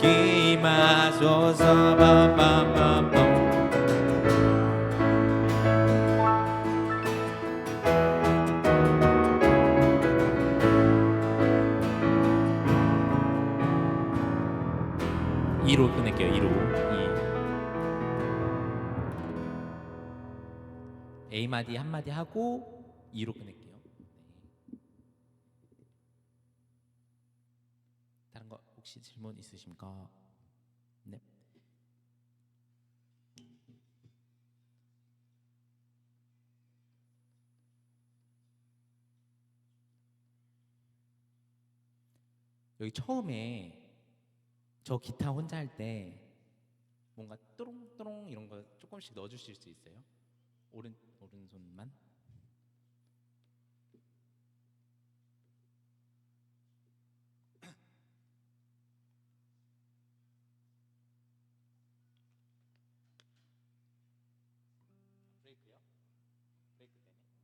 기마소서 밤밤밤밤. 이로 끝낼게요. 2로 A 마디 한 마디 하고 2로 끝낼게요. 네. 다른 거 혹시 질문 있으십니까? 네. 여기 처음에 저 기타 혼자 할 때 뭔가 또롱또롱 이런 거 조금씩 넣어주실 수 있어요? 오른손만. 브레이크요? 브레이크 때문에.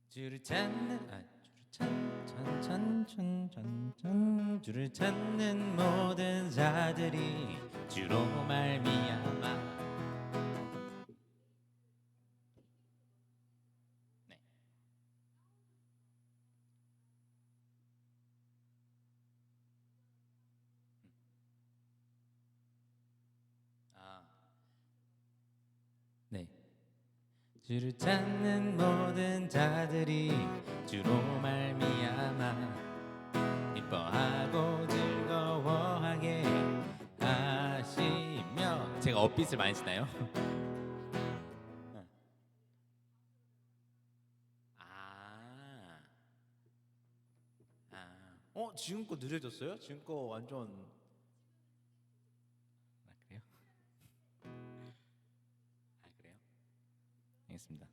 줄을 찾는 줄을 찾는 모든 자들이 주로 말미암아. 네. 아, 네. 주를 찾는 모든 자들이 주로 말미암아 기뻐하고 즐거워하게 하시며. 제가 업빗을 많이 쓰나요? 아, 지금 거 느려졌어요? 지금 거 완전. 그래요? 그래요? 알겠습니다.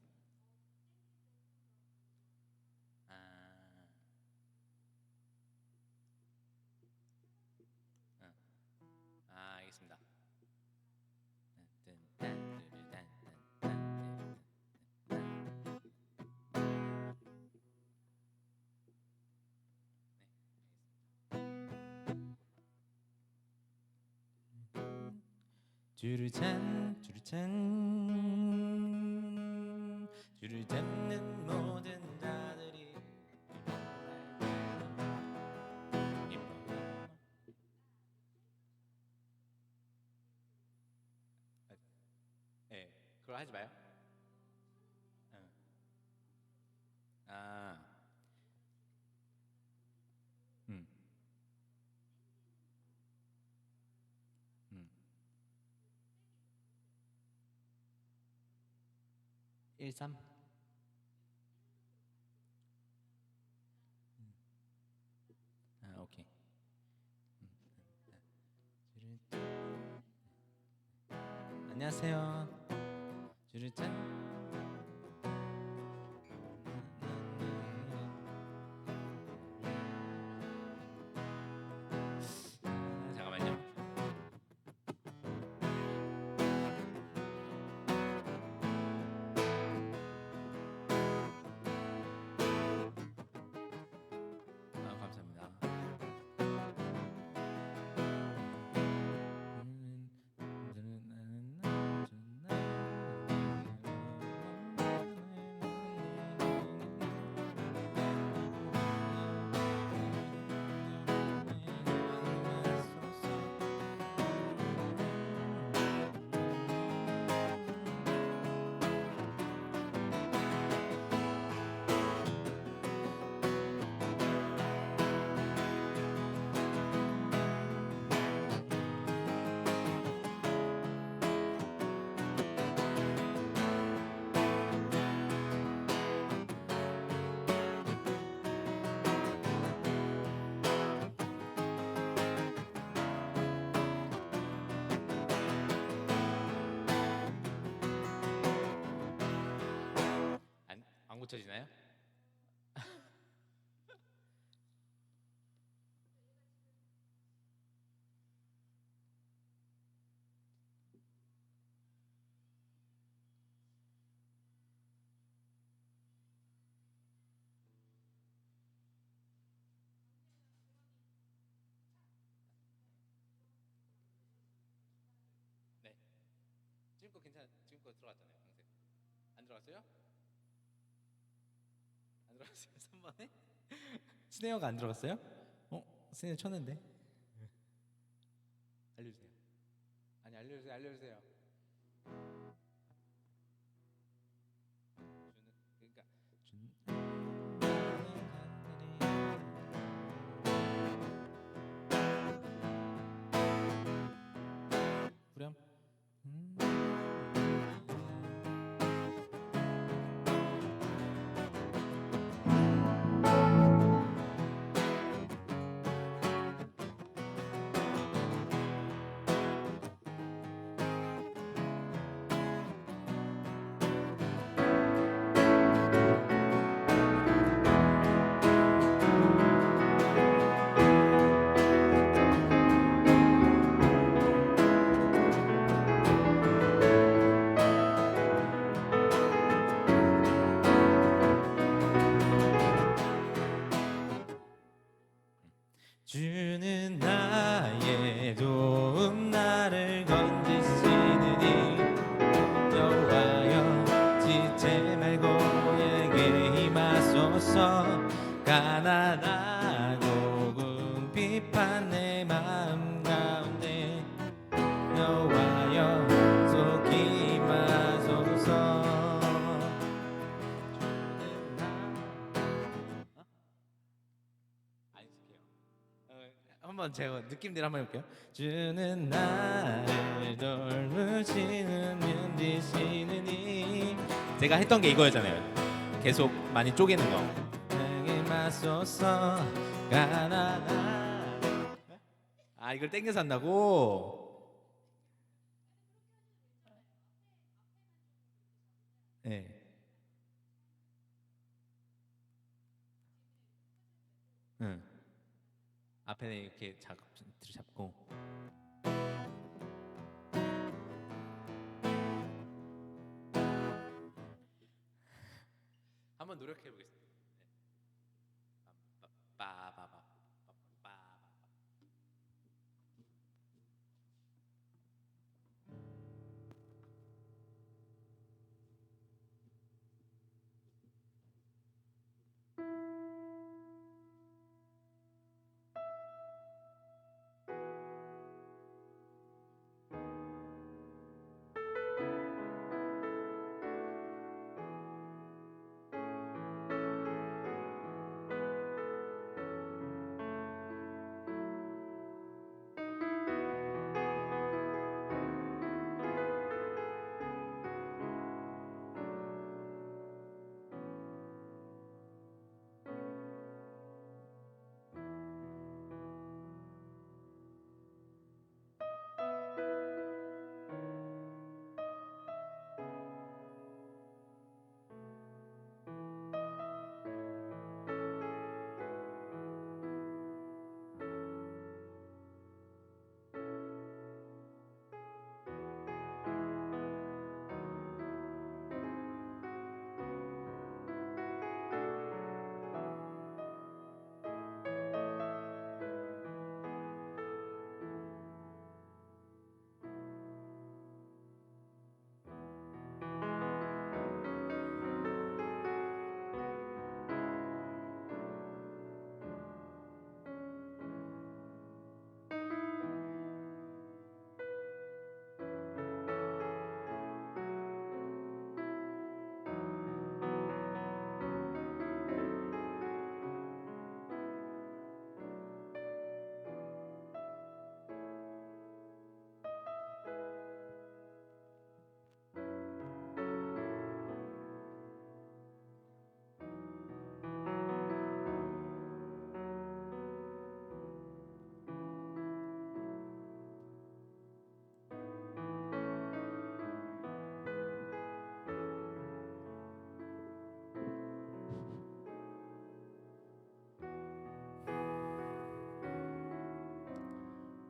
아, 알겠습니다. 줄을 찾는 모든 자들이 네, 그걸 하지 마요. 응. 아, 음, 음. 1, 3. 오케이. 안녕하세요. 줄을 찾. 잠깐만요. 감사합니다. 고쳐지나요? 네. 지금 거 괜찮. 지금 거 들어갔잖아요. 강색. 안 들어갔어요? 안 들어갔어요. 3번에? 스네어가 안 들어갔어요? 스네어 쳤는데. 알려주세요. 아니 알려주세요. 알려주세요. 그러니까 후렴. 주는 나의 도움 나를 건지시느니 여호와여 지체 말고 내게 임하소서. 가난하고 궁핍한 내 마음 가운데 여호와여 속히 임하소서. 한번 제가 느낌대로 한번 해볼게요. 주는 나를 돌보시는 면지시느니. 제가 했던 게 이거였잖아요. 계속 많이 쪼개는 거. 내게 맞서서 가난한. 이걸 땡겨서 한다고? 네. 응. 앞에 이렇게 잡고. 한번 노력해 보겠습니다. 빠바바.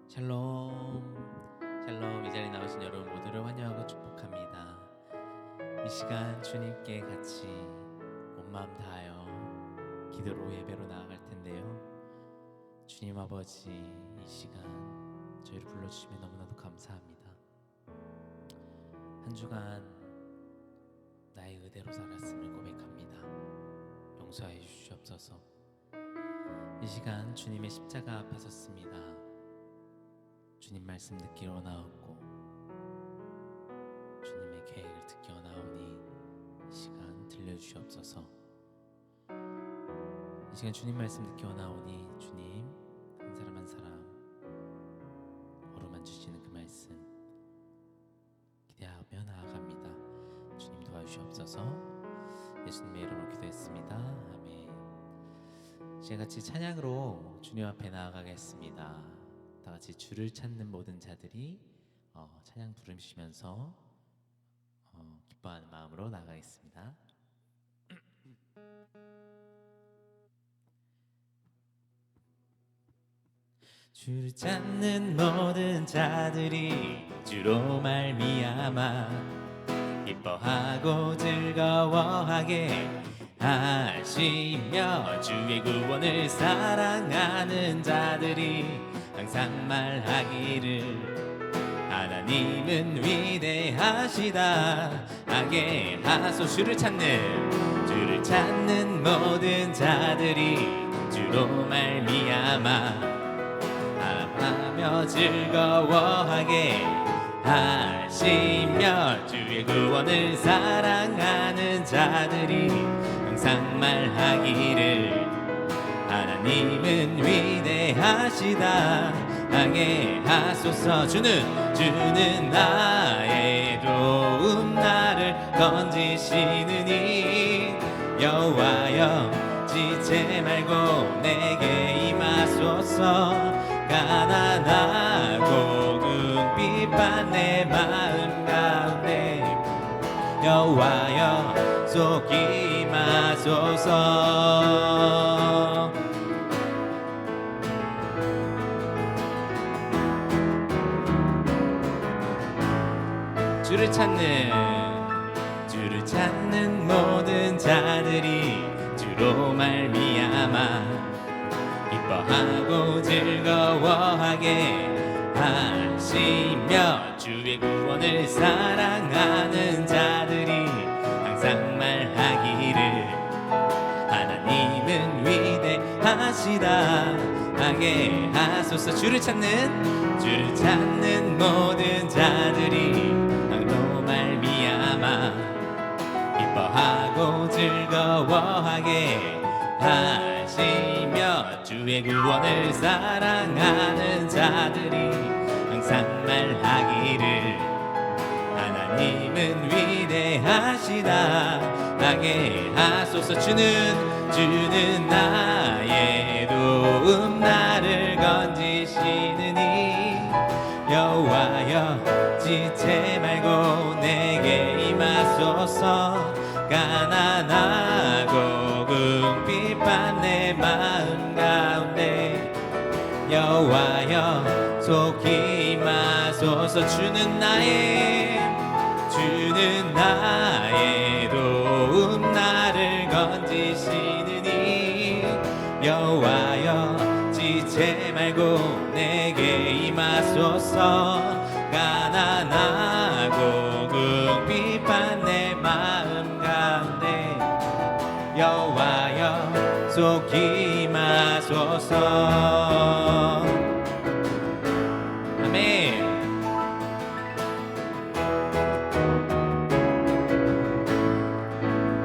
샬롬, 샬롬. 이 자리에 나오신 여러분 모두를 환영하고 축복합니다. 이 시간 주님께 같이 온 마음 다하여 기도로 예배로 나아갈 텐데요. 주님 아버지, 이 시간 저희를 불러주시면 너무나도 감사합니다. 한 주간 나의 의대로 살았음을 고백합니다. 용서해 주시옵소서. 이 시간 주님의 십자가 앞에 섰습니다. 주님 말씀 듣기로 나왔고 주님의 계획을 듣기로 나오니 이 시간 들려주시옵소서. 이 시간 주님 말씀 듣기로 나오니 주님 한 사람 한 사람 어루만 주시는 그 말씀 기대하며 나아갑니다. 주님 도와주시옵소서. 예수님의 이름으로 기도했습니다. 아멘. 시간 같이 찬양으로 주님 앞에 나아가겠습니다. 다 같이 주를 찾는 모든 자들이 찬양 부르시면서 기뻐하는 마음으로 나아가겠습니다. 주를 찾는 모든 자들이 주로 말미암아 기뻐하고 즐거워하게 하시며 주의 구원을 사랑하는 자들이 항상 말하기를 하나님은 위대하시다 하게 하소. 주를 찾는 모든 자들이 주로 말미암아 하며 즐거워하게 하시며 주의 구원을 사랑하는 자들이 항상 말하기를 하나님은 위대하시다 하게 하소서. 주는 나의 도움 나를 건지시느니 여호와여 지체 말고 내게 임하소서. 가난하고 궁핍한 내 마음 가운데 여호와여 속히 임하소서. 주를 찾는 모든 자들이 주로 말미암아 기뻐하고 즐거워하게 하시며 주의 구원을 사랑하는 자들이 항상 말하기를 하나님은 위대하시다 하게 하소서. 주를 찾는 모든 자들이 항로 말미암아 기뻐하고 즐거워하게 하시며 주의 구원을 사랑하는 자들이 항상 말하기를 하나님은 위대하시다 하게 하소서. 주는 나의 도움 나를 건지시느니 여호와여 지체 말고 내게 임하소서. 가난하고 궁핍한 내 마음 가운데 여호와여 속히 임하소서. 주는 나의 도움 나를 건지시느니 여호와여 지체 말고 내게 임하소서. 가난하고 궁핍한 내 마음 가운데 여호와여 속히 임하소서. 아멘.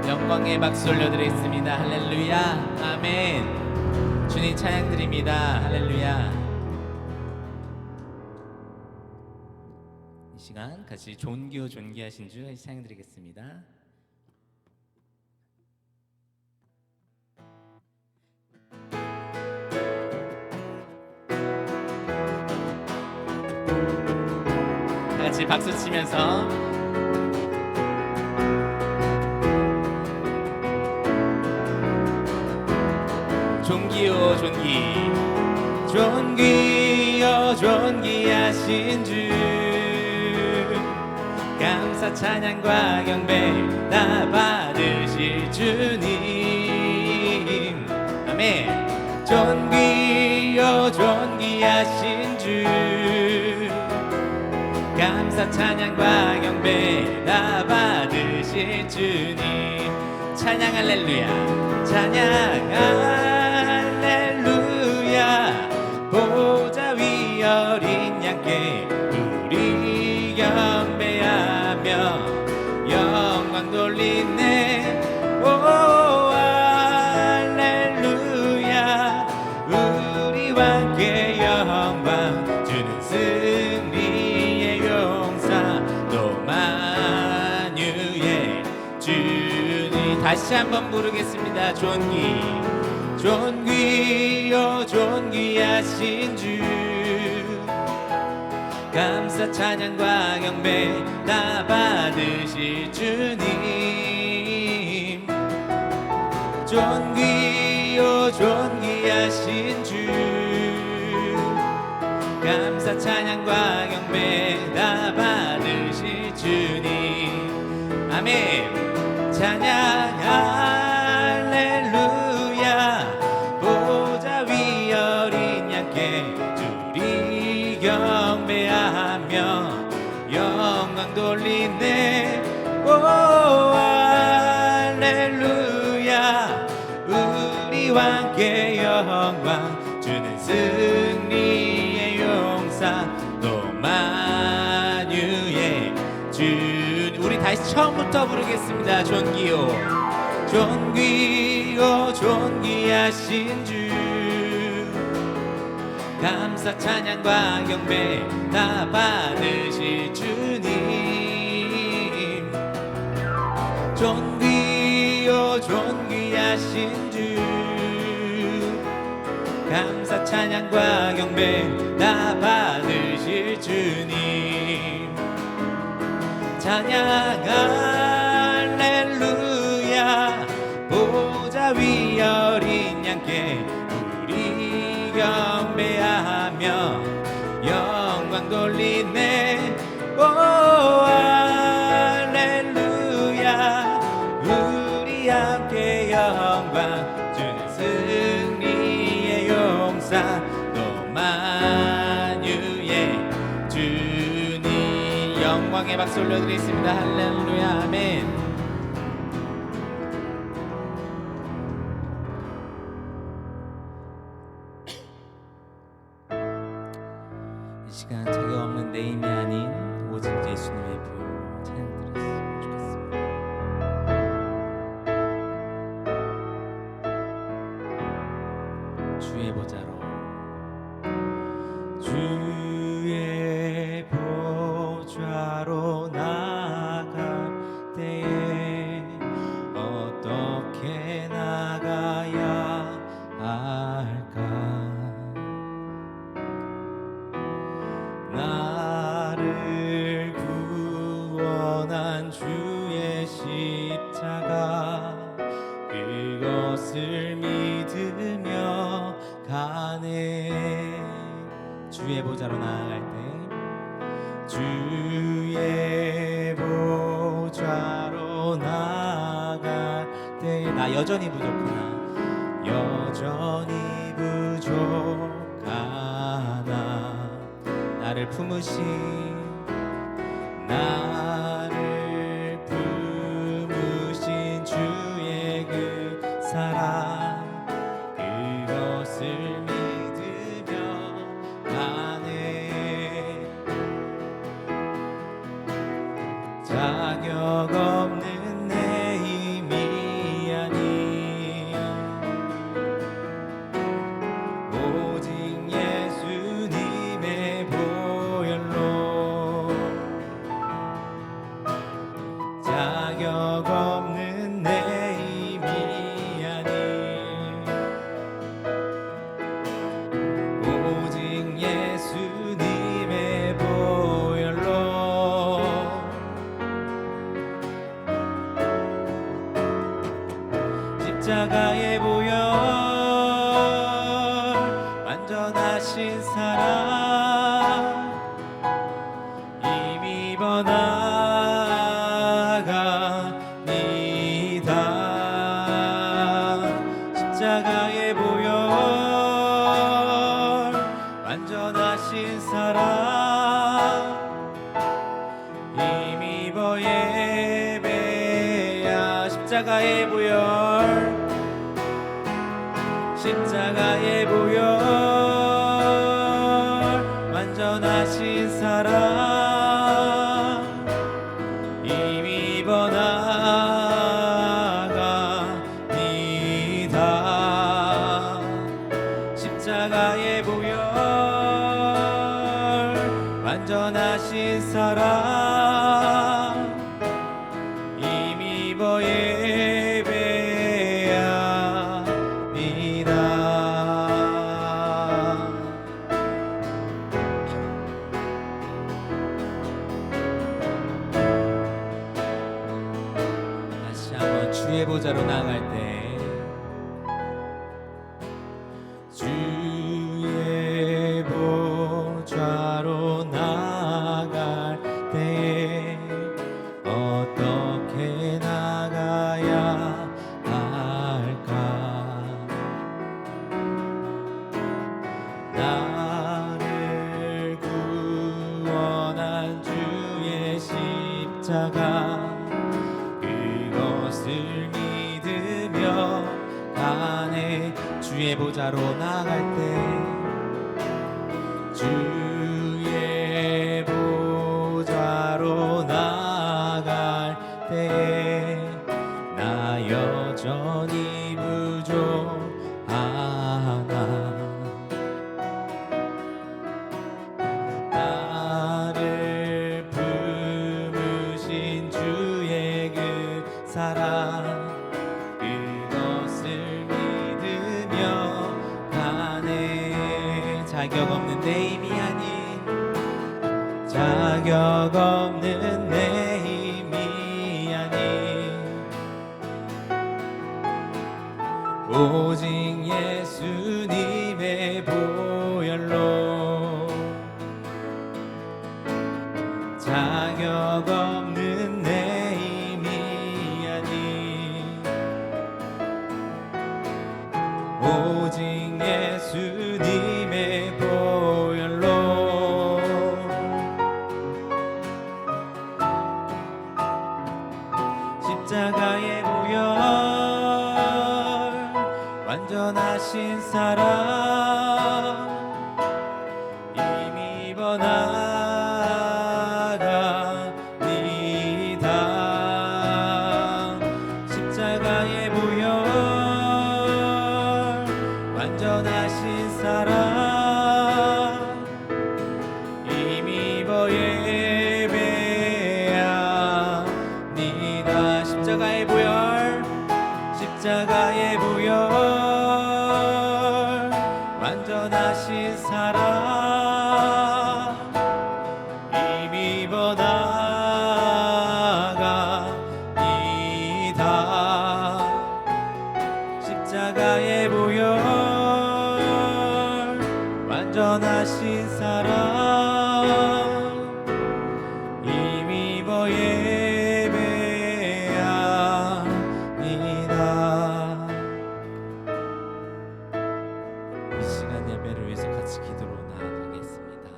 영광의 박수 올려드리겠습니다. 할렐루야. 아멘. 주님 찬양드립니다. 할렐루야. 이 시간 같이 존귀하신 주 찬양드리겠습니다. 다 같이 박수 치면서 존귀요 존귀하신 주 감사 찬양과 경배 다 받으실 주님 아멘. 존귀하신 주 감사 찬양과 경배 다 받으실 주님 찬양 할렐루야 찬양 할렐루야 보좌 위 어린 양께 우리 경배하며 영광 돌리네 오 할렐루야 우리와 함께 영광 주는 승리의 용사 또 만유의 주님 다시 한번 부르겠습니다. 존귀하신 주 감사 찬양과 경배 다 받으실 주님 존귀하신 주 감사 찬양과 경배 다 받으실 주님 아멘. 찬양 할렐루야 보좌 위 어린 양께 주리 경배하며 영광 돌리네 오 할렐루야 우리와 함께 영광 주는 승리의 용사 또 만유의 주 우리 다시 처음부터 부르겠습니다. 존귀하신 주 감사 찬양과 경배 다 받으실 주님 존귀하신 주 감사 찬양과 경배 다 받으실 주님 찬양 할렐루야 보좌 위 어린 양께 우리 경배하며 영광 돌리네 오 할렐루야 우리 함께 영광 주는 승리의 용사 또 만유의 주님 영광의 박수 올려드리겠습니다. 할렐루야 아멘. 이 시간 자격 없는 내 힘이 아닌 오직 예수님의 보혈로 찬양드렸으면 좋겠습니다. 주의 보좌로 나아갈 때에 어떻게 나가야 할까 나를 구원한 주의 십자가 그것을 믿으며 가네 주의 보좌로 나아갈 때 주의 보좌로 나아갈 때 나 여전히 부족하나 나를 품으신 주의 그 사랑 그것을 믿으며 가네 자격 없는 내 힘이 아닌 오직 예수님의 보혈로 자격 없는 내 힘이 아닌 오직 예수님의 보혈로 십자가의 보혈 완전하신 사랑 나아갑니다. 십자가의 보혈 완전하신 사랑 힘입어 예배야. 십자가의 보혈 십자가의 보혈 완전하신 사랑 힘입어 나아갑니다. 십자가의 보혈 완전하신 사랑 힘입어 주의 보좌로 나아갈 때 주의 보좌로 나아갈 때 어떻게 나가야 할까? 나를 구원한 주의 십자가 그것을 믿으며 가네. 주의 보좌로 나갈 때 주의 보좌로 나갈 때 나 여전히 부족하나 나를 품으신 주의 그 사랑 그것을 믿으며 가네. 자격 없는 내 힘이 아닌 자격 없는 내 힘이 아닌 오직 예수님의 보혈로 자격 없는 내 힘이 아닌 오직 예수님의 보혈로 십자가의 보혈 완전하신 사랑 힘입어 나아갑니다. 십자가의 보혈 완전하신 사랑 힘입어 예배합니다. 십자가의 보혈 십자가의 보혈 완전하신 사랑 힘입어 나아갑니다. 십자가의 보혈 완전하신 사랑 힘입어 예배합니다. 이 시간 예배를 위해서 같이 기도로 나아가겠습니다.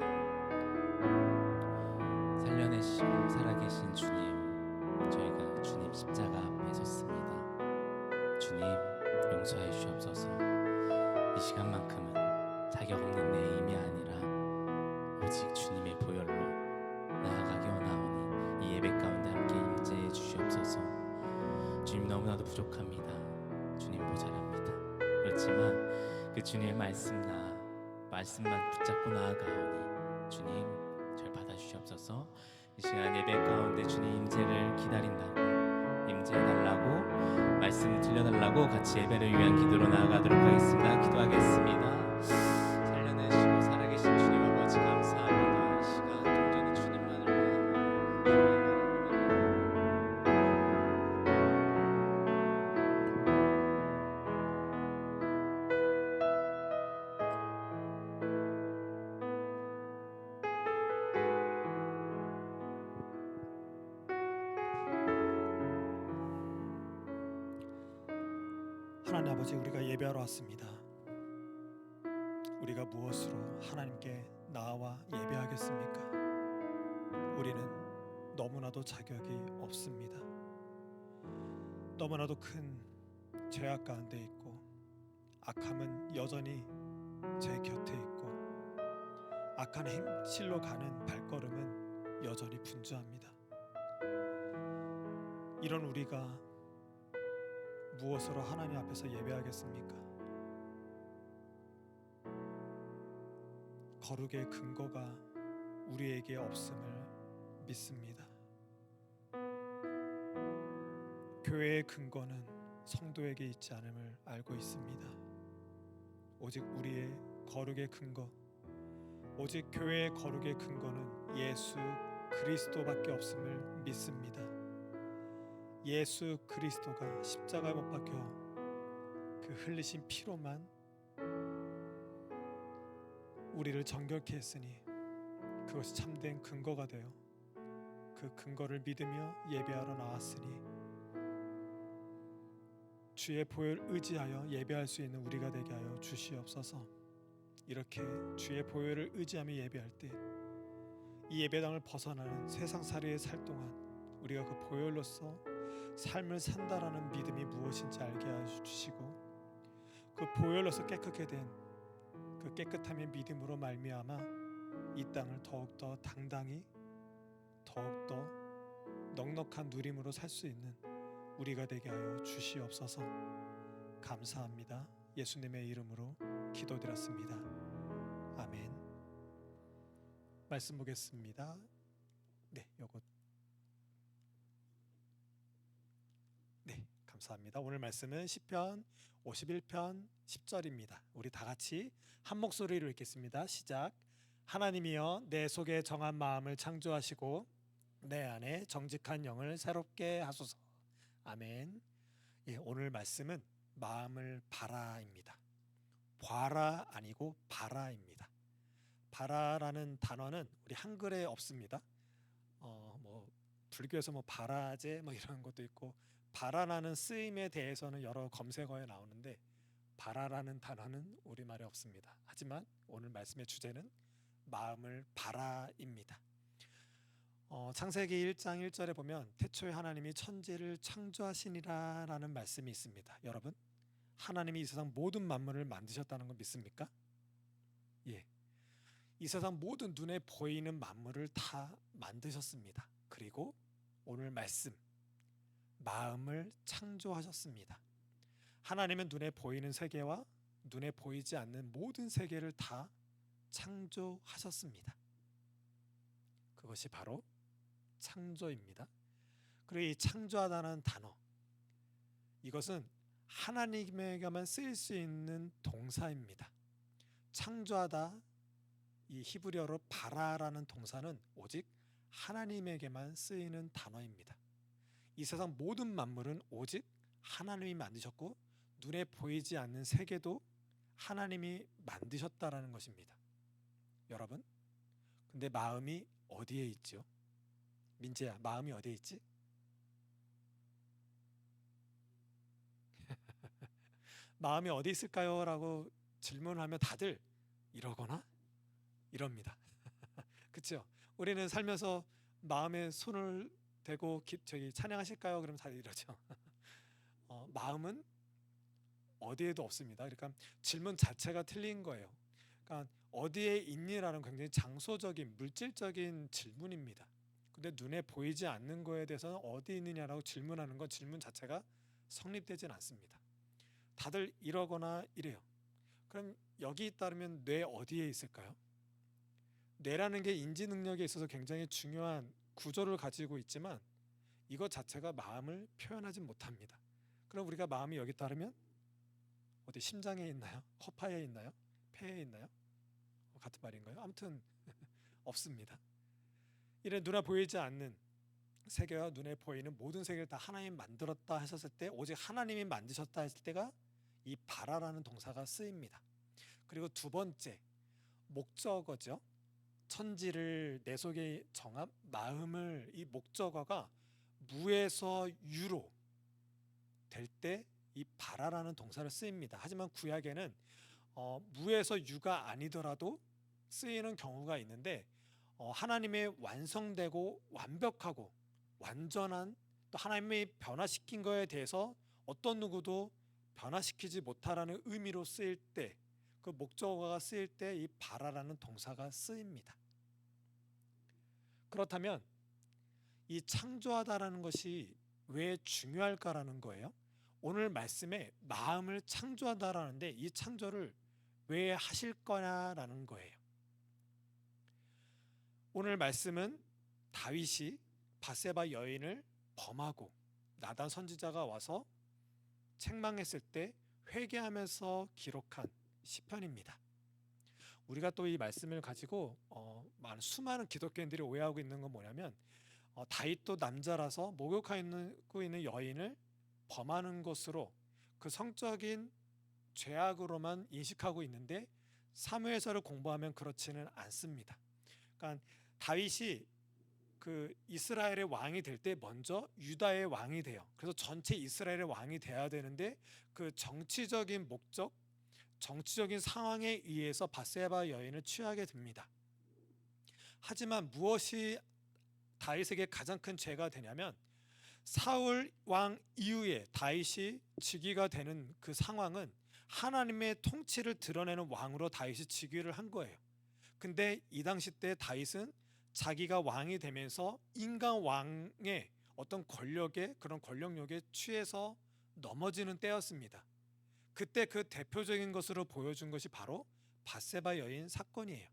살려내시고 살아계신 주님, 저희가 주님 십자가 앞에 섰습니다. 주님 용서해 주옵소서. 이 시간만큼은 자격 없는 내 힘이 아니라 오직 주님의 보혈로 나아가기 원하오니 이 예배 가운데 함께 임재해 주시옵소서. 주님 너무나도 부족합니다. 주님 모자랍니다. 그렇지만 그 주님의 말씀만 붙잡고 나아가오니 주님 절 받아주시옵소서. 이 시간 예배 가운데 주님 임재를 기다린다고 임재해달라고 말씀 들려달라고 같이 예배를 위한 기도로 나아가도록 하겠습니다. 기도하겠습니다. 살려내시고 살아계신 주님 아버지 감사합니다. 이 시간 온전히 주님만을 바라보며 하나님 아버지, 우리가 예배하러 왔습니다. 우리가 무엇으로 하나님께 나와 예배하겠습니까? 우리는 너무나도 자격이 없습니다. 너무나도 큰 죄악 가운데 있고 악함은 여전히 제 곁에 있고 악한 행실로 가는 발걸음은 여전히 분주합니다. 이런 우리가 무엇으로 하나님 앞에서 예배하겠습니까? 거룩의 근거가 우리에게 없음을 믿습니다. 교회의 근거는 성도에게 있지 않음을 알고 있습니다. 오직 우리의 거룩의 근거, 오직 교회의 거룩의 근거는 예수 그리스도밖에 없음을 믿습니다. 예수 그리스도가 십자가에 못 박혀 그 흘리신 피로만 우리를 정결케 했으니 그것이 참된 근거가 되어 그 근거를 믿으며 예배하러 나왔으니 주의 보혈 의지하여 예배할 수 있는 우리가 되게 하여 주시옵소서. 이렇게 주의 보혈을 의지하며 예배할 때 이 예배당을 벗어나는 세상살이에 살 동안 우리가 그 보혈로서 삶을 산다라는 믿음이 무엇인지 알게 해주시고 그 보혈로서 깨끗게 된 그 깨끗함의 믿음으로 말미암아 이 땅을 더욱더 당당히 더욱더 넉넉한 누림으로 살 수 있는 우리가 되게 하여 주시옵소서. 감사합니다. 예수님의 이름으로 기도드렸습니다. 아멘. 말씀 보겠습니다. 요것. 감사합니다. 오늘 말씀은 시편 51편 10절입니다. 우리 다 같이 한 목소리로 읽겠습니다. 시작. 하나님이여 내 속에 정한 마음을 창조하시고 내 안에 정직한 영을 새롭게 하소서. 아멘. 오늘 말씀은 마음을 바라입니다. 봐라 아니고 바라입니다. 바라라는 단어는 우리 한글에 없습니다. 불교에서 바라제 이런 것도 있고 바라라는 쓰임에 대해서는 여러 검색어에 나오는데 바라라는 단어는 우리말에 없습니다. 하지만 오늘 말씀의 주제는 마음을 바라입니다. 창세기 1장 1절에 보면 태초에 하나님이 천지를 창조하시니라 라는 말씀이 있습니다. 여러분, 하나님이 이 세상 모든 만물을 만드셨다는 거 믿습니까? 예. 이 세상 모든 눈에 보이는 만물을 다 만드셨습니다. 그리고 오늘 말씀, 마음을 창조하셨습니다. 하나님은 눈에 보이는 세계와 눈에 보이지 않는 모든 세계를 다 창조하셨습니다. 그것이 바로 창조입니다. 그리고 이 창조하다는 단어, 이것은 하나님에게만 쓰일 수 있는 동사입니다. 창조하다, 이 히브리어로 바라라는 동사는 오직 하나님에게만 쓰이는 단어입니다. 이 세상 모든 만물은 오직 하나님이 만드셨고 눈에 보이지 않는 세계도 하나님이 만드셨다라는 것입니다. 여러분, 근데 마음이 어디에 있죠? 민재야, 마음이 어디에 있지? 마음이 어디 있을까요? 라고 질문하면 다들 이러거나 이럽니다. 그렇죠? 우리는 살면서 마음에 손을 대고 찬양하실까요? 그러면 다들 이러죠. 마음은 어디에도 없습니다. 그러니까 질문 자체가 틀린 거예요. 그러니까 어디에 있니라는 굉장히 장소적인 물질적인 질문입니다. 근데 눈에 보이지 않는 거에 대해서는 어디 있느냐라고 질문하는 건 질문 자체가 성립되진 않습니다. 다들 이러거나 이래요. 그럼 여기 있다면 뇌 어디에 있을까요? 뇌라는 게 인지 능력에 있어서 굉장히 중요한 구조를 가지고 있지만 이것 자체가 마음을 표현하지 못합니다. 그럼 우리가 마음이 여기 따르면 어디 심장에 있나요? 허파에 있나요? 폐에 있나요? 같은 말인가요? 아무튼 없습니다. 이래 눈에 보이지 않는 세계와 눈에 보이는 모든 세계를 다 하나님이 만들었다 하셨을 때 오직 하나님이 만드셨다 했을 때가 이 바라라는 동사가 쓰입니다. 그리고 두 번째, 목적어죠. 천지를 내 속에 정한 마음을, 이 목적어가 무에서 유로 될 때 이 바라라는 동사를 쓰입니다. 하지만 구약에는 무에서 유가 아니더라도 쓰이는 경우가 있는데 하나님의 완성되고 완벽하고 완전한 또 하나님이 변화시킨 거에 대해서 어떤 누구도 변화시키지 못하라는 의미로 쓰일 때, 그 목적어가 쓰일 때 이 바라라는 동사가 쓰입니다. 그렇다면 이 창조하다라는 것이 왜 중요할까라는 거예요. 오늘 말씀에 마음을 창조하다라는데 이 창조를 왜 하실 거냐라는 거예요. 오늘 말씀은 다윗이 바세바 여인을 범하고 나단 선지자가 와서 책망했을 때 회개하면서 기록한 시편입니다. 우리가 또 이 말씀을 가지고 수많은 기독교인들이 오해하고 있는 건 뭐냐면 다윗도 남자라서 목욕하고 있는 여인을 범하는 것으로 그 성적인 죄악으로만 인식하고 있는데 사무엘서를 공부하면 그렇지는 않습니다. 그러니까 다윗이 그 이스라엘의 왕이 될 때 먼저 유다의 왕이 돼요. 그래서 전체 이스라엘의 왕이 돼야 되는데 그 정치적인 목적, 정치적인 상황에 의해서 바세바 여인을 취하게 됩니다. 하지만 무엇이 다윗에게 가장 큰 죄가 되냐면 사울 왕 이후에 다윗이 즉위가 되는 그 상황은 하나님의 통치를 드러내는 왕으로 다윗이 즉위를 한 거예요. 근데 이 당시 때 다윗은 자기가 왕이 되면서 인간 왕의 어떤 권력에 그런 권력욕에 취해서 넘어지는 때였습니다. 그때 그 대표적인 것으로 보여준 것이 바로 바세바 여인 사건이에요.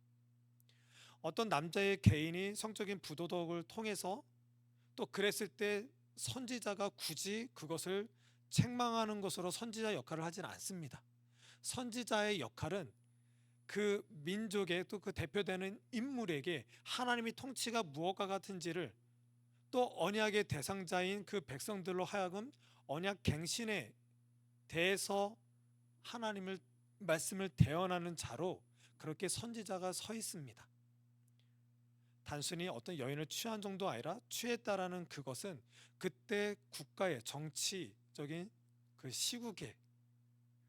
어떤 남자의 개인이 성적인 부도덕을 통해서 또 그랬을 때 선지자가 굳이 그것을 책망하는 것으로 선지자 역할을 하지는 않습니다. 선지자의 역할은 그 민족의 또 그 대표되는 인물에게 하나님의 통치가 무엇과 같은지를 또 언약의 대상자인 그 백성들로 하여금 언약 갱신에 대해서 하나님을 말씀을 대언하는 자로 그렇게 선지자가 서 있습니다. 단순히 어떤 여인을 취한 정도 아니라 취했다라는 그것은 그때 국가의 정치적인 그 시국에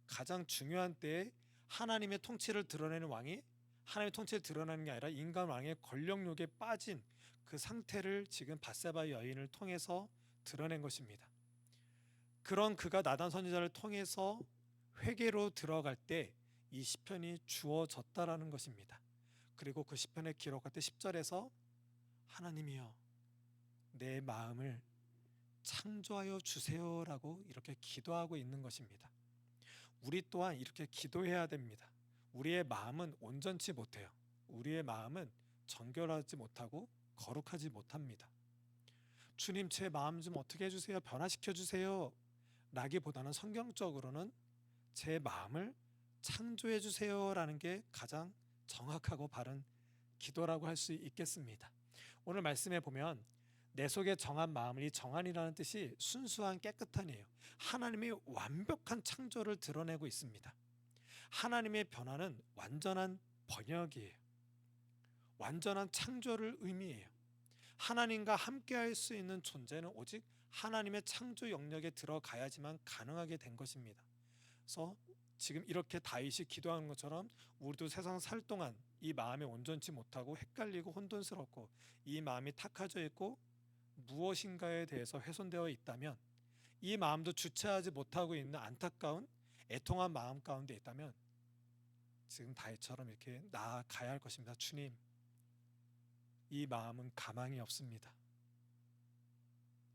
가장 중요한 때에 하나님의 통치를 드러내는 왕이 하나님의 통치를 드러내는 게 아니라 인간 왕의 권력욕에 빠진 그 상태를 지금 바세바 여인을 통해서 드러낸 것입니다. 그런 그가 나단 선지자를 통해서 회개로 들어갈 때 이 시편이 주어졌다라는 것입니다. 그리고 그 시편에 기록할 때 10절에서 하나님이여 내 마음을 창조하여 주세요라고 이렇게 기도하고 있는 것입니다. 우리 또한 이렇게 기도해야 됩니다. 우리의 마음은 온전치 못해요. 우리의 마음은 정결하지 못하고 거룩하지 못합니다. 주님 제 마음 좀 어떻게 해주세요, 변화시켜 주세요 라기보다는 성경적으로는 제 마음을 창조해 주세요라는 게 가장 정확하고 바른 기도라고 할 수 있겠습니다. 오늘 말씀에 보면 내 속에 정한 마음을, 이 정한이라는 뜻이 순수한 깨끗한이에요. 하나님의 완벽한 창조를 드러내고 있습니다. 하나님의 변화는 완전한 번역이에요. 완전한 창조를 의미해요. 하나님과 함께할 수 있는 존재는 오직 하나님의 창조 영역에 들어가야지만 가능하게 된 것입니다. 그래서 지금 이렇게 다윗이 기도하는 것처럼 우리도 세상 살 동안 이 마음이 온전치 못하고 헷갈리고 혼돈스럽고 이 마음이 탁해져 있고 무엇인가에 대해서 훼손되어 있다면, 이 마음도 주체하지 못하고 있는 안타까운 애통한 마음 가운데 있다면 지금 다윗처럼 이렇게 나아가야 할 것입니다. 주님, 이 마음은 가망이 없습니다.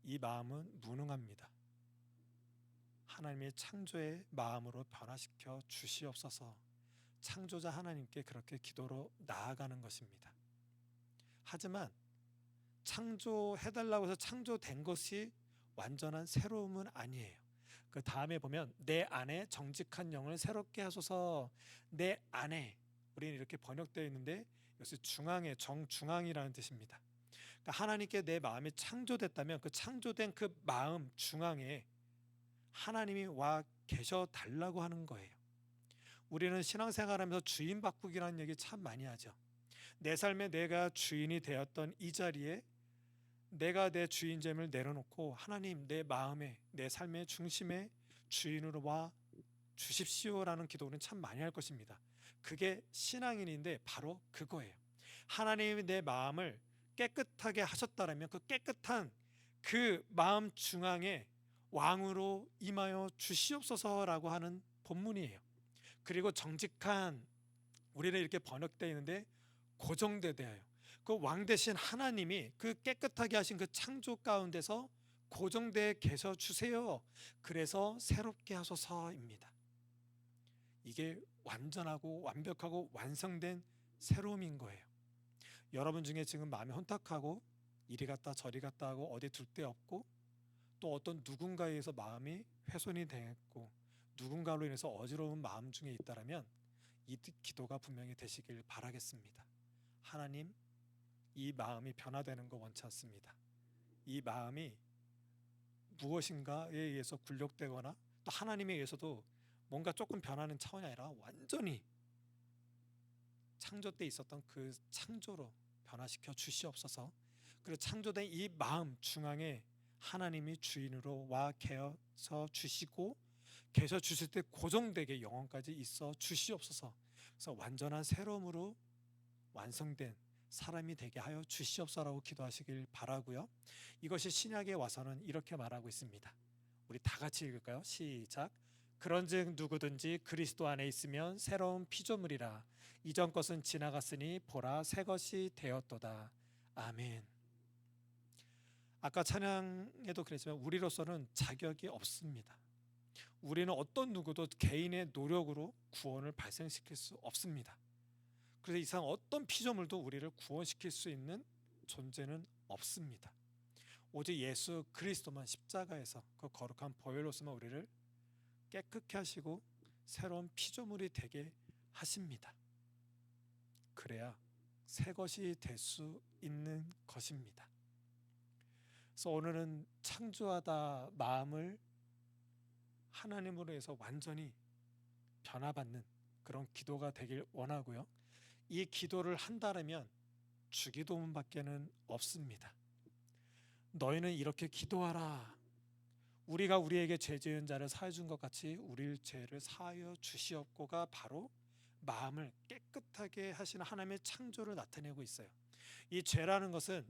이 마음은 무능합니다. 하나님의 창조의 마음으로 변화시켜 주시옵소서. 창조자 하나님께 그렇게 기도로 나아가는 것입니다. 하지만 창조해달라고 해서 창조된 것이 완전한 새로움은 아니에요. 그 다음에 보면 내 안에 정직한 영을 새롭게 하소서. 내 안에, 우리는 이렇게 번역되어 있는데 이것이 중앙에, 정중앙이라는 뜻입니다. 그러니까 하나님께 내 마음이 창조됐다면 그 창조된 그 마음 중앙에 하나님이 와 계셔 달라고 하는 거예요. 우리는 신앙생활하면서 주인 바꾸기라는 얘기 참 많이 하죠. 내 삶에 내가 주인이 되었던 이 자리에 내가 내 주인됨을 내려놓고 하나님 내 마음에, 내 삶의 중심에 주인으로 와 주십시오라는 기도는 참 많이 할 것입니다. 그게 신앙인인데 바로 그거예요. 하나님이 내 마음을 깨끗하게 하셨다라면 그 깨끗한 그 마음 중앙에 왕으로 임하여 주시옵소서라고 하는 본문이에요. 그리고 정직한, 우리는 이렇게 번역되어 있는데 고정되대요. 그 왕 대신 하나님이 그 깨끗하게 하신 그 창조 가운데서 고정되어 계셔 주세요. 그래서 새롭게 하소서입니다. 이게 완전하고 완벽하고 완성된 새로움인 거예요. 여러분 중에 지금 마음이 혼탁하고 이리 갔다 저리 갔다 하고 어디 둘 데 없고 또 어떤 누군가에 의해서 마음이 훼손이 됐고 누군가로 인해서 어지러운 마음 중에 있다라면 이 기도가 분명히 되시길 바라겠습니다. 하나님, 이 마음이 변화되는 거 원치 않습니다. 이 마음이 무엇인가에 의해서 굴욕되거나 또 하나님에 의해서도 뭔가 조금 변하는 차원이 아니라 완전히 창조 때 있었던 그 창조로 변화시켜 주시옵소서. 그리고 창조된 이 마음 중앙에 하나님이 주인으로 와 계셔 주시고 계셔 주실 때 고정되게 영원까지 있어 주시옵소서. 그래서 완전한 새로움으로 완성된 사람이 되게 하여 주시옵소서라고 기도하시길 바라고요. 이것이 신약에 와서는 이렇게 말하고 있습니다. 우리 다 같이 읽을까요? 시작. 그런즉 누구든지 그리스도 안에 있으면 새로운 피조물이라. 이전 것은 지나갔으니 보라 새 것이 되었도다. 아멘. 아까 찬양에도 그랬지만 우리로서는 자격이 없습니다. 우리는 어떤 누구도 개인의 노력으로 구원을 발생시킬 수 없습니다. 그래서 이상 어떤 피조물도 우리를 구원시킬 수 있는 존재는 없습니다. 오직 예수 그리스도만 십자가에서 그 거룩한 보혈로서만 우리를 깨끗게 하시고 새로운 피조물이 되게 하십니다. 그래야 새 것이 될 수 있는 것입니다. 그래서 오늘은 창조하다 마음을 하나님으로 해서 완전히 변화받는 그런 기도가 되길 원하고요. 이 기도를 한다면 주기도문밖에는 없습니다. 너희는 이렇게 기도하라. 우리가 우리에게 죄 지은 자를 사하여 준 것 같이 우리 죄를 사하여 주시옵고가 바로 마음을 깨끗하게 하시는 하나님의 창조를 나타내고 있어요. 이 죄라는 것은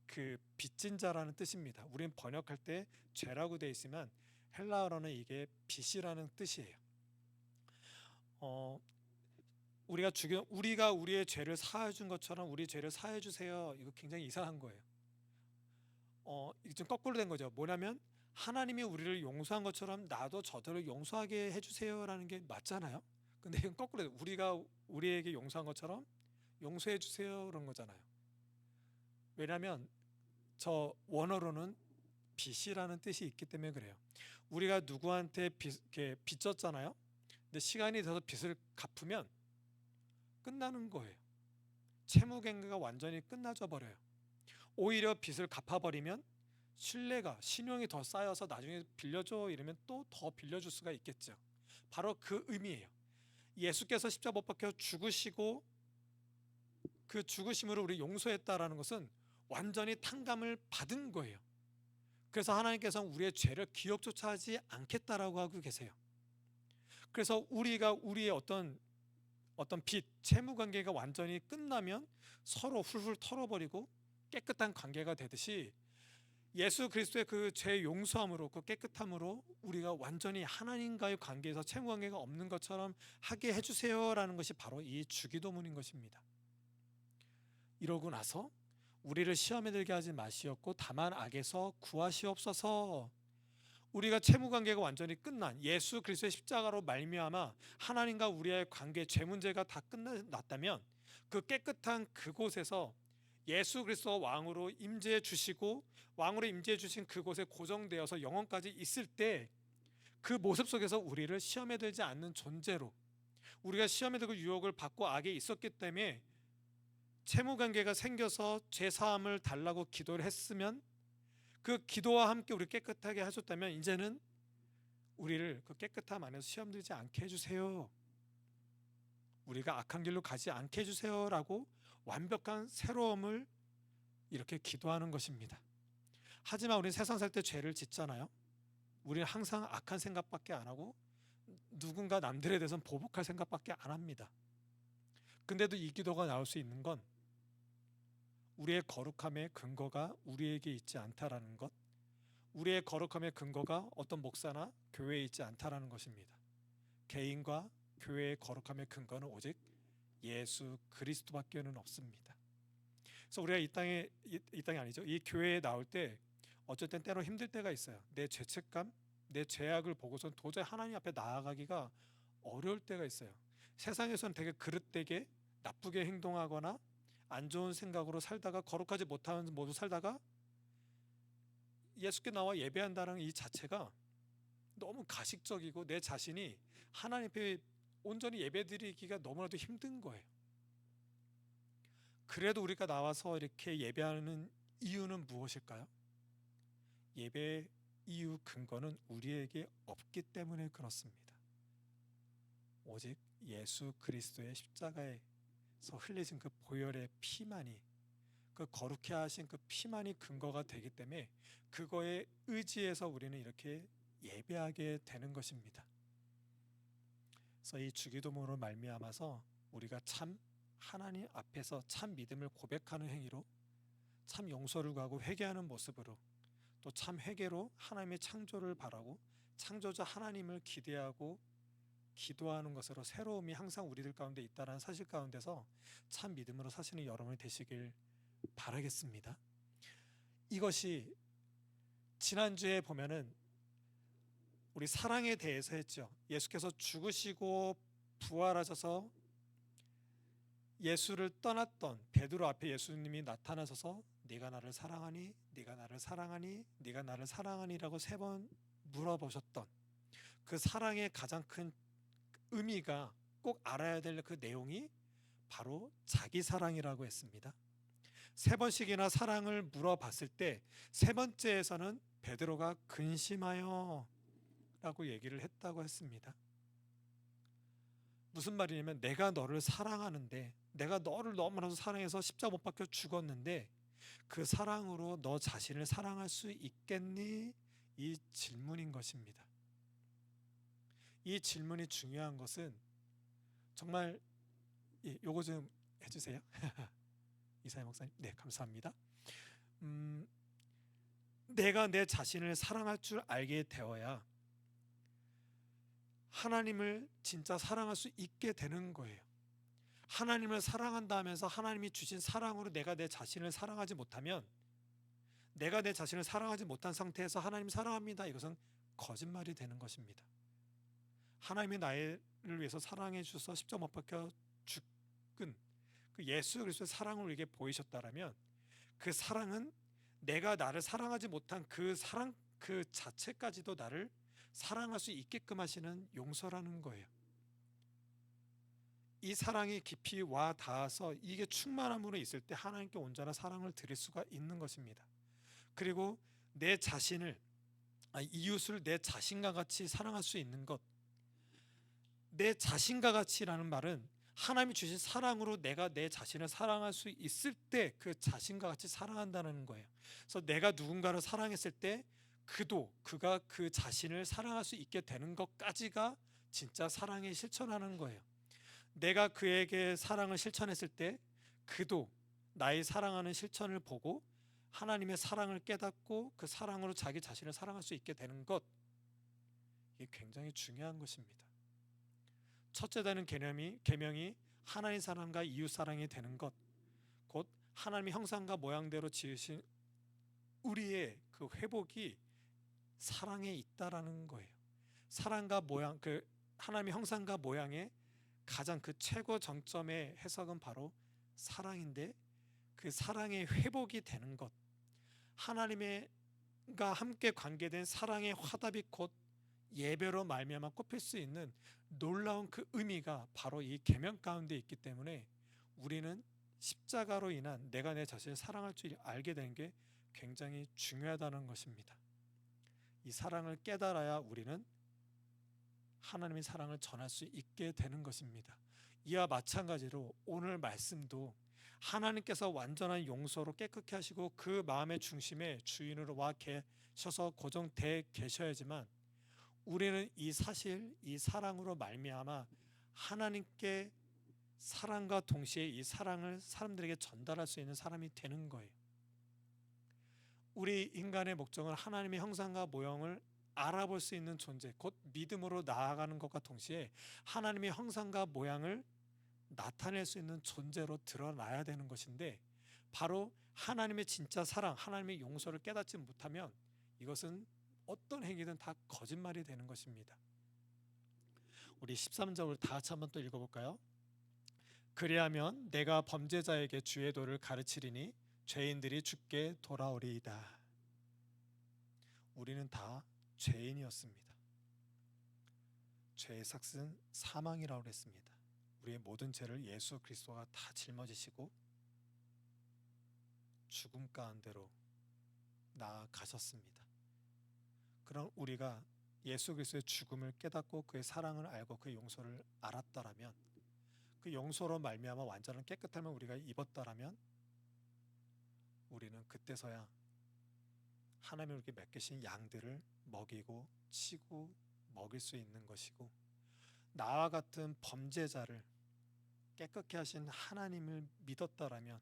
그 빚진 자라는 뜻입니다. 우리는 번역할 때 죄라고 되어 있으면 헬라어로는 이게 빚이라는 뜻이에요. 우리가 우리의 죄를 사해 준 것처럼 우리 죄를 사해 주세요. 이거 굉장히 이상한 거예요. 이게 좀 거꾸로 된 거죠. 뭐냐면 하나님이 우리를 용서한 것처럼 나도 저들을 용서하게 해주세요라는 게 맞잖아요. 근데 이건 거꾸로 해요. 우리가 우리에게 용서한 것처럼 용서해 주세요 그런 거잖아요. 왜냐하면 저 원어로는 빚이라는 뜻이 있기 때문에 그래요. 우리가 누구한테 빚졌잖아요. 근데 시간이 돼서 빚을 갚으면 끝나는 거예요. 채무관계가 완전히 끝나져 버려요. 오히려 빚을 갚아버리면 신용이 더 쌓여서 나중에 빌려줘 이러면 또 더 빌려줄 수가 있겠죠. 바로 그 의미예요. 예수께서 십자가 못 박혀 죽으시고 그 죽으심으로 우리 용서했다라는 것은 완전히 탕감을 받은 거예요. 그래서 하나님께서는 우리의 죄를 기억조차 하지 않겠다라고 하고 계세요. 그래서 우리가 우리의 어떤 빚, 채무 관계가 완전히 끝나면 서로 훌훌 털어버리고 깨끗한 관계가 되듯이 예수 그리스도의 그 죄 용서함으로 그 깨끗함으로 우리가 완전히 하나님과의 관계에서 채무 관계가 없는 것처럼 하게 해주세요라는 것이 바로 이 주기도문인 것입니다. 이러고 나서 우리를 시험에 들게 하지 마시옵고 다만 악에서 구하시옵소서. 우리가 채무 관계가 완전히 끝난 예수 그리스도의 십자가로 말미암아 하나님과 우리의 관계 죄 문제가 다 끝났다면 그 깨끗한 그곳에서 예수 그리스도 왕으로 임재해 주시고 왕으로 임재해 주신 그곳에 고정되어서 영원까지 있을 때 그 모습 속에서 우리를 시험에 들지 않는 존재로 우리가 시험에 들고 유혹을 받고 악에 있었기 때문에 채무 관계가 생겨서 죄 사함을 달라고 기도를 했으면 그 기도와 함께 우리 깨끗하게 하셨다면 이제는 우리를 그 깨끗함 안에서 시험 들지 않게 해주세요. 우리가 악한 길로 가지 않게 해주세요라고 완벽한 새로움을 이렇게 기도하는 것입니다. 하지만 우리는 세상 살 때 죄를 짓잖아요. 우리는 항상 악한 생각밖에 안 하고 누군가 남들에 대해서는 보복할 생각밖에 안 합니다. 근데도 이 기도가 나올 수 있는 건 우리의 거룩함의 근거가 우리에게 있지 않다라는 것, 우리의 거룩함의 근거가 어떤 목사나 교회에 있지 않다라는 것입니다. 개인과 교회의 거룩함의 근거는 오직 예수 그리스도밖에는 없습니다. 그래서 우리가 이 땅이 아니죠. 이 교회에 나올 때 어쩔 땐 때로 힘들 때가 있어요. 내 죄책감, 내 죄악을 보고선 도저히 하나님 앞에 나아가기가 어려울 때가 있어요. 세상에서는 되게 그릇되게 나쁘게 행동하거나 안 좋은 생각으로 살다가 거룩하지 못하는 모두 살다가 예수께 나와 예배한다는 이 자체가 너무 가식적이고 내 자신이 하나님 앞에 온전히 예배드리기가 너무나도 힘든 거예요. 그래도 우리가 나와서 이렇게 예배하는 이유는 무엇일까요? 예배의 이유 근거는 우리에게 없기 때문에 그렇습니다. 오직 예수 그리스도의 십자가에서 흘리신 그 보혈의 피만이, 그 거룩해 하신 그 피만이 근거가 되기 때문에 그거에 의지해서 우리는 이렇게 예배하게 되는 것입니다. 그래서 이 주기도문으로 말미암아서 우리가 참 하나님 앞에서 참 믿음을 고백하는 행위로, 참 용서를 구하고 회개하는 모습으로, 또 참 회개로 하나님의 창조를 바라고 창조자 하나님을 기대하고 기도하는 것으로 새로움이 항상 우리들 가운데 있다는 사실 가운데서 참 믿음으로 사시는 여러분이 되시길 바라겠습니다. 이것이 지난주에 보면은 우리 사랑에 대해서 했죠. 예수께서 죽으시고 부활하셔서 예수를 떠났던 베드로 앞에 예수님이 나타나셔서 네가 나를 사랑하니, 네가 나를 사랑하니, 네가 나를 사랑하니라고 3번 물어보셨던 그 사랑의 가장 큰 의미가, 꼭 알아야 될 그 내용이 바로 자기 사랑이라고 했습니다. 3번씩이나 사랑을 물어봤을 때 3번째에서는 베드로가 근심하여 라고 얘기를 했다고 했습니다. 무슨 말이냐면 내가 너를 사랑하는데, 내가 너를 너무나도 사랑해서 십자가 못 박혀 죽었는데 그 사랑으로 너 자신을 사랑할 수 있겠니? 이 질문인 것입니다. 이 질문이 중요한 것은 정말 요거 좀 해주세요. 이사야 목사님, 네 감사합니다. 내가 내 자신을 사랑할 줄 알게 되어야 하나님을 진짜 사랑할 수 있게 되는 거예요. 하나님을 사랑한다 하면서 하나님이 주신 사랑으로 내가 내 자신을 사랑하지 못하면, 내가 내 자신을 사랑하지 못한 상태에서 하나님 사랑합니다, 이것은 거짓말이 되는 것입니다. 하나님이 나를 위해서 사랑해 주셔서 십자가 못 박혀 죽은 그 예수 그리스도의 사랑을 우리에게 보이셨다라면 그 사랑은 내가 나를 사랑하지 못한 그 사랑 그 자체까지도 나를 사랑할 수 있게끔 하시는 용서라는 거예요. 이 사랑이 깊이 와 닿아서 이게 충만함으로 있을 때 하나님께 온전한 사랑을 드릴 수가 있는 것입니다. 그리고 내 자신을, 이웃을 내 자신과 같이 사랑할 수 있는 것, 내 자신과 같이라는 말은 하나님이 주신 사랑으로 내가 내 자신을 사랑할 수 있을 때 그 자신과 같이 사랑한다는 거예요. 그래서 내가 누군가를 사랑했을 때 그가 그 자신을 사랑할 수 있게 되는 것까지가 진짜 사랑의 실천하는 거예요. 내가 그에게 사랑을 실천했을 때 그도 나의 사랑하는 실천을 보고 하나님의 사랑을 깨닫고 그 사랑으로 자기 자신을 사랑할 수 있게 되는 것, 이게 굉장히 중요한 것입니다. 첫째 되는 계명이 하나님 사랑과 이웃 사랑이 되는 것, 곧 하나님의 형상과 모양대로 지으신 우리의 그 회복이 사랑에 있다라는 거예요. 사랑과 모양, 그 하나님의 형상과 모양의 가장 그 최고 정점의 해석은 바로 사랑인데, 그 사랑의 회복이 되는 것, 하나님과 함께 관계된 사랑의 화답이 곧 예배로 말미암아 꼽힐 수 있는 놀라운 그 의미가 바로 이 계명 가운데 있기 때문에 우리는 십자가로 인한 내가 내 자신을 사랑할 줄 알게 되는 게 굉장히 중요하다는 것입니다. 이 사랑을 깨달아야 우리는 하나님의 사랑을 전할 수 있게 되는 것입니다. 이와 마찬가지로 오늘 말씀도 하나님께서 완전한 용서로 깨끗게 하시고 그 마음의 중심에 주인으로 와 계셔서 고정돼 계셔야지만 우리는 이 사실, 이 사랑으로 말미암아 하나님께 사랑과 동시에 이 사랑을 사람들에게 전달할 수 있는 사람이 되는 거예요. 우리 인간의 목적은 하나님의 형상과 모형을 알아볼 수 있는 존재, 곧 믿음으로 나아가는 것과 동시에 하나님의 형상과 모양을 나타낼 수 있는 존재로 드러나야 되는 것인데, 바로 하나님의 진짜 사랑, 하나님의 용서를 깨닫지 못하면 이것은 어떤 행위든 다 거짓말이 되는 것입니다. 우리 13절을 다 같이 한번 또 읽어볼까요? 그리하면 내가 범죄자에게 주의 도를 가르치리니 죄인들이 주께 돌아오리이다. 우리는 다 죄인이었습니다. 죄의 삭은 사망이라고 했습니다. 우리의 모든 죄를 예수 그리스도가 다 짊어지시고 죽음 가운데로 나아가셨습니다. 그럼 우리가 예수 그리스도의 죽음을 깨닫고 그의 사랑을 알고 그의 용서를 알았다라면, 그 용서로 말미암아 완전한 깨끗함을 우리가 입었다라면, 우리는 그때서야 하나님이 우리에게 맡기신 양들을 먹이고 치고 먹일 수 있는 것이고, 나와 같은 범죄자를 깨끗게 하신 하나님을 믿었다라면,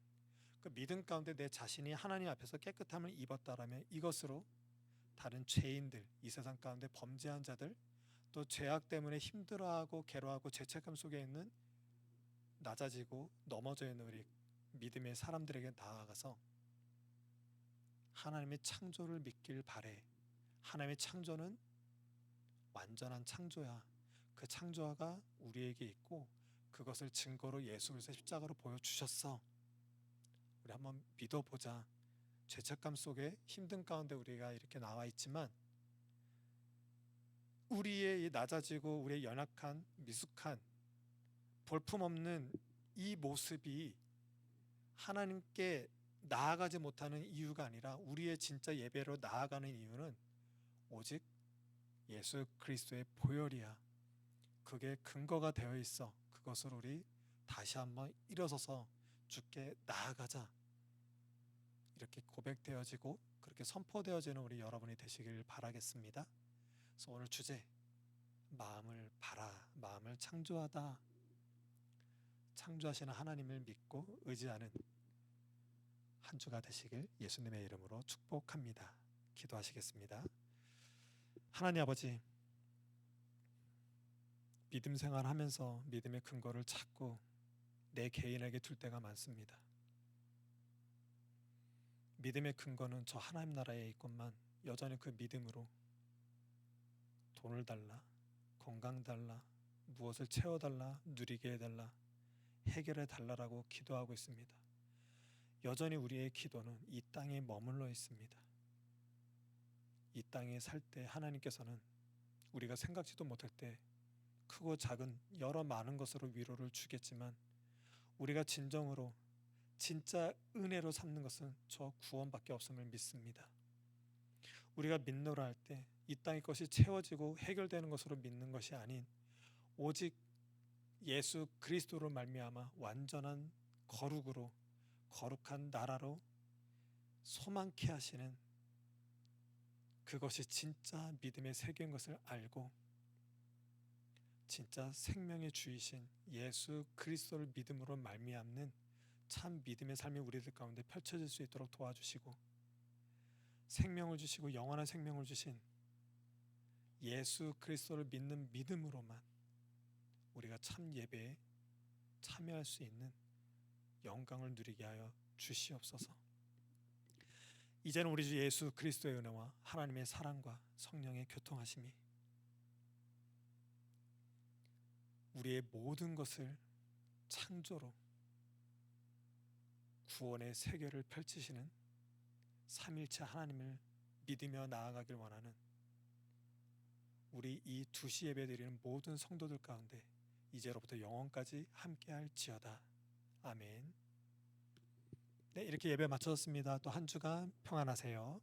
그 믿음 가운데 내 자신이 하나님 앞에서 깨끗함을 입었다라면, 이것으로 다른 죄인들, 이 세상 가운데 범죄한 자들, 또 죄악 때문에 힘들어하고 괴로워하고 죄책감 속에 있는 낮아지고 넘어져 있는 우리 믿음의 사람들에게 나아가서 하나님의 창조를 믿길 바래. 하나님의 창조는 완전한 창조야. 그 창조가 우리에게 있고 그것을 증거로 예수 그리스도의 십자가로 보여주셨어. 우리 한번 믿어보자. 죄책감 속에 힘든 가운데 우리가 이렇게 나와 있지만, 우리의 이 낮아지고 우리의 연약한 미숙한 볼품없는 이 모습이 하나님께 나아가지 못하는 이유가 아니라, 우리의 진짜 예배로 나아가는 이유는 오직 예수 그리스도의 보혈이야. 그게 근거가 되어 있어. 그것을 우리 다시 한번 일어서서 주께 나아가자, 이렇게 고백되어지고 그렇게 선포되어지는 우리 여러분이 되시길 바라겠습니다. 그래서 오늘 주제, 마음을 봐라, 마음을 창조하다. 창조하시는 하나님을 믿고 의지하는 한 주가 되시길 예수님의 이름으로 축복합니다. 기도하시겠습니다. 하나님 아버지, 믿음 생활하면서 믿음의 근거를 찾고 내 개인에게 둘 때가 많습니다. 믿음의 근거는 저 하나님 나라에 있건만 여전히 그 믿음으로 돈을 달라, 건강 달라, 무엇을 채워달라, 누리게 해달라, 해결해 달라라고 기도하고 있습니다. 여전히 우리의 기도는 이 땅에 머물러 있습니다. 이 땅에 살 때 하나님께서는 우리가 생각지도 못할 때 크고 작은 여러 많은 것으로 위로를 주겠지만, 우리가 진정으로 진짜 은혜로 삼는 것은 저 구원밖에 없음을 믿습니다. 우리가 믿노라 할 때 이 땅의 것이 채워지고 해결되는 것으로 믿는 것이 아닌, 오직 예수 그리스도로 말미암아 완전한 거룩으로, 거룩한 나라로 소망케 하시는, 그것이 진짜 믿음의 세계인 것을 알고 진짜 생명의 주이신 예수 그리스도를 믿음으로 말미암는 참 믿음의 삶이 우리들 가운데 펼쳐질 수 있도록 도와주시고, 생명을 주시고 영원한 생명을 주신 예수 그리스도를 믿는 믿음으로만 우리가 참 예배에 참여할 수 있는 영광을 누리게 하여 주시옵소서. 이제는 우리 주 예수 그리스도의 은혜와 하나님의 사랑과 성령의 교통하심이 우리의 모든 것을 창조로 구원의 세계를 펼치시는 삼일체 하나님을 믿으며 나아가길 원하는 우리 이 2시 예배 드리는 모든 성도들 가운데 이제로부터 영원까지 함께할지어다. 아멘. 네, 이렇게 예배 마쳤습니다. 또 한 주간 평안하세요.